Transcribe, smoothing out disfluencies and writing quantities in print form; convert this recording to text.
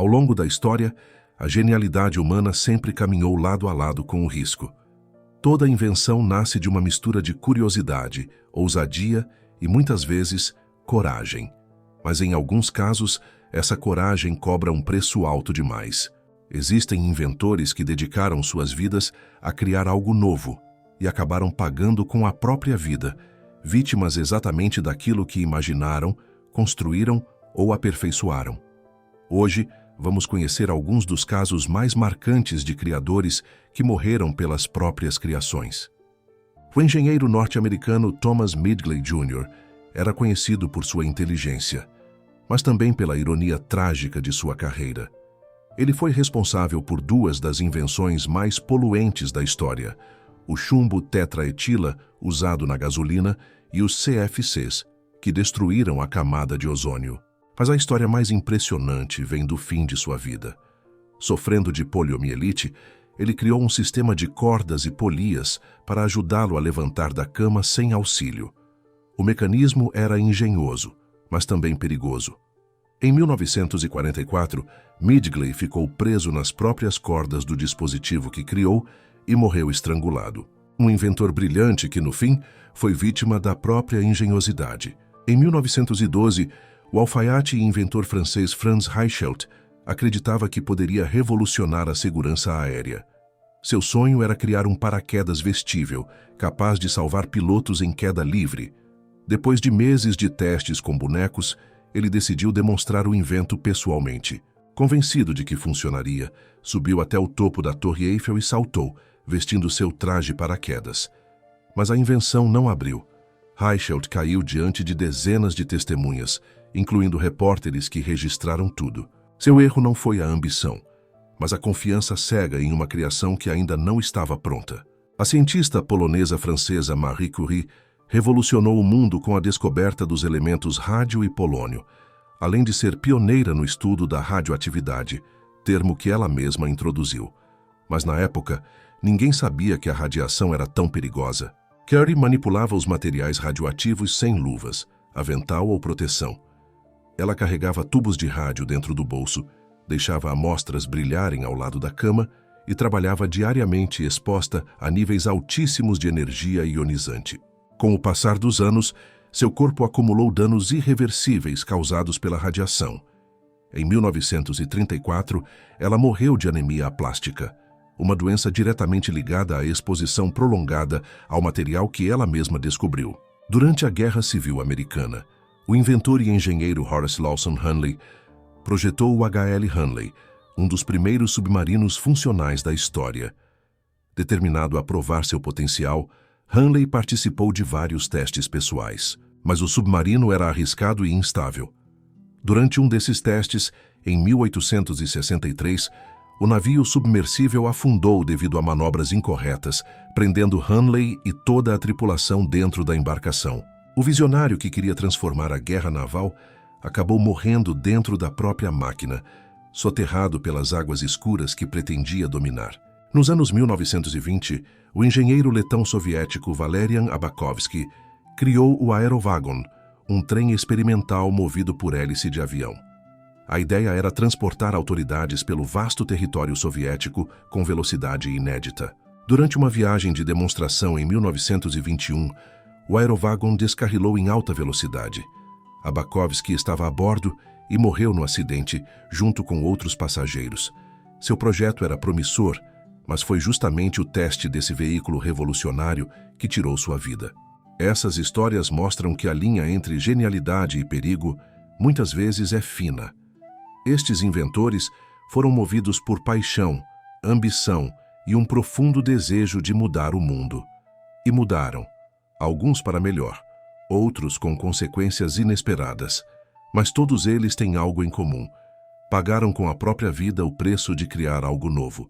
Ao longo da história, a genialidade humana sempre caminhou lado a lado com o risco. Toda invenção nasce de uma mistura de curiosidade, ousadia e, muitas vezes, coragem. Mas, em alguns casos, essa coragem cobra um preço alto demais. Existem inventores que dedicaram suas vidas a criar algo novo e acabaram pagando com a própria vida, vítimas exatamente daquilo que imaginaram, construíram ou aperfeiçoaram. Hoje, vamos conhecer alguns dos casos mais marcantes de criadores que morreram pelas próprias criações. O engenheiro norte-americano Thomas Midgley Jr. era conhecido por sua inteligência, mas também pela ironia trágica de sua carreira. Ele foi responsável por duas das invenções mais poluentes da história, o chumbo tetraetila, usado na gasolina, e os CFCs, que destruíram a camada de ozônio. Mas a história mais impressionante vem do fim de sua vida. Sofrendo de poliomielite, ele criou um sistema de cordas e polias para ajudá-lo a levantar da cama sem auxílio. O mecanismo era engenhoso, mas também perigoso. Em 1944, Midgley ficou preso nas próprias cordas do dispositivo que criou e morreu estrangulado. Um inventor brilhante que, no fim, foi vítima da própria engenhosidade. Em 1912, o alfaiate e inventor francês Franz Reichelt acreditava que poderia revolucionar a segurança aérea. Seu sonho era criar um paraquedas vestível, capaz de salvar pilotos em queda livre. Depois de meses de testes com bonecos, ele decidiu demonstrar o invento pessoalmente. Convencido de que funcionaria, subiu até o topo da Torre Eiffel e saltou, vestindo seu traje paraquedas. Mas a invenção não abriu. Reichelt caiu diante de dezenas de testemunhas, incluindo repórteres que registraram tudo. Seu erro não foi a ambição, mas a confiança cega em uma criação que ainda não estava pronta. A cientista polonesa-francesa Marie Curie revolucionou o mundo com a descoberta dos elementos rádio e polônio, além de ser pioneira no estudo da radioatividade, termo que ela mesma introduziu. Mas na época, ninguém sabia que a radiação era tão perigosa. Curie manipulava os materiais radioativos sem luvas, avental ou proteção. Ela carregava tubos de rádio dentro do bolso, deixava amostras brilharem ao lado da cama e trabalhava diariamente exposta a níveis altíssimos de energia ionizante. Com o passar dos anos, seu corpo acumulou danos irreversíveis causados pela radiação. Em 1934, ela morreu de anemia aplástica, uma doença diretamente ligada à exposição prolongada ao material que ela mesma descobriu. Durante a Guerra Civil Americana, o inventor e engenheiro Horace Lawson Hunley projetou o HL Hunley, um dos primeiros submarinos funcionais da história. Determinado a provar seu potencial, Hunley participou de vários testes pessoais, mas o submarino era arriscado e instável. Durante um desses testes, em 1863, o navio submersível afundou devido a manobras incorretas, prendendo Hunley e toda a tripulação dentro da embarcação. O visionário que queria transformar a guerra naval acabou morrendo dentro da própria máquina, soterrado pelas águas escuras que pretendia dominar. Nos anos 1920, o engenheiro letão soviético Valerian Abakovsky criou o Aerovagon, um trem experimental movido por hélice de avião. A ideia era transportar autoridades pelo vasto território soviético com velocidade inédita. Durante uma viagem de demonstração em 1921, o Aerovagon descarrilou em alta velocidade. Abakovsky estava a bordo e morreu no acidente, junto com outros passageiros. Seu projeto era promissor, mas foi justamente o teste desse veículo revolucionário que tirou sua vida. Essas histórias mostram que a linha entre genialidade e perigo muitas vezes é fina. Estes inventores foram movidos por paixão, ambição e um profundo desejo de mudar o mundo. E mudaram, alguns para melhor, outros com consequências inesperadas. Mas todos eles têm algo em comum. Pagaram com a própria vida o preço de criar algo novo.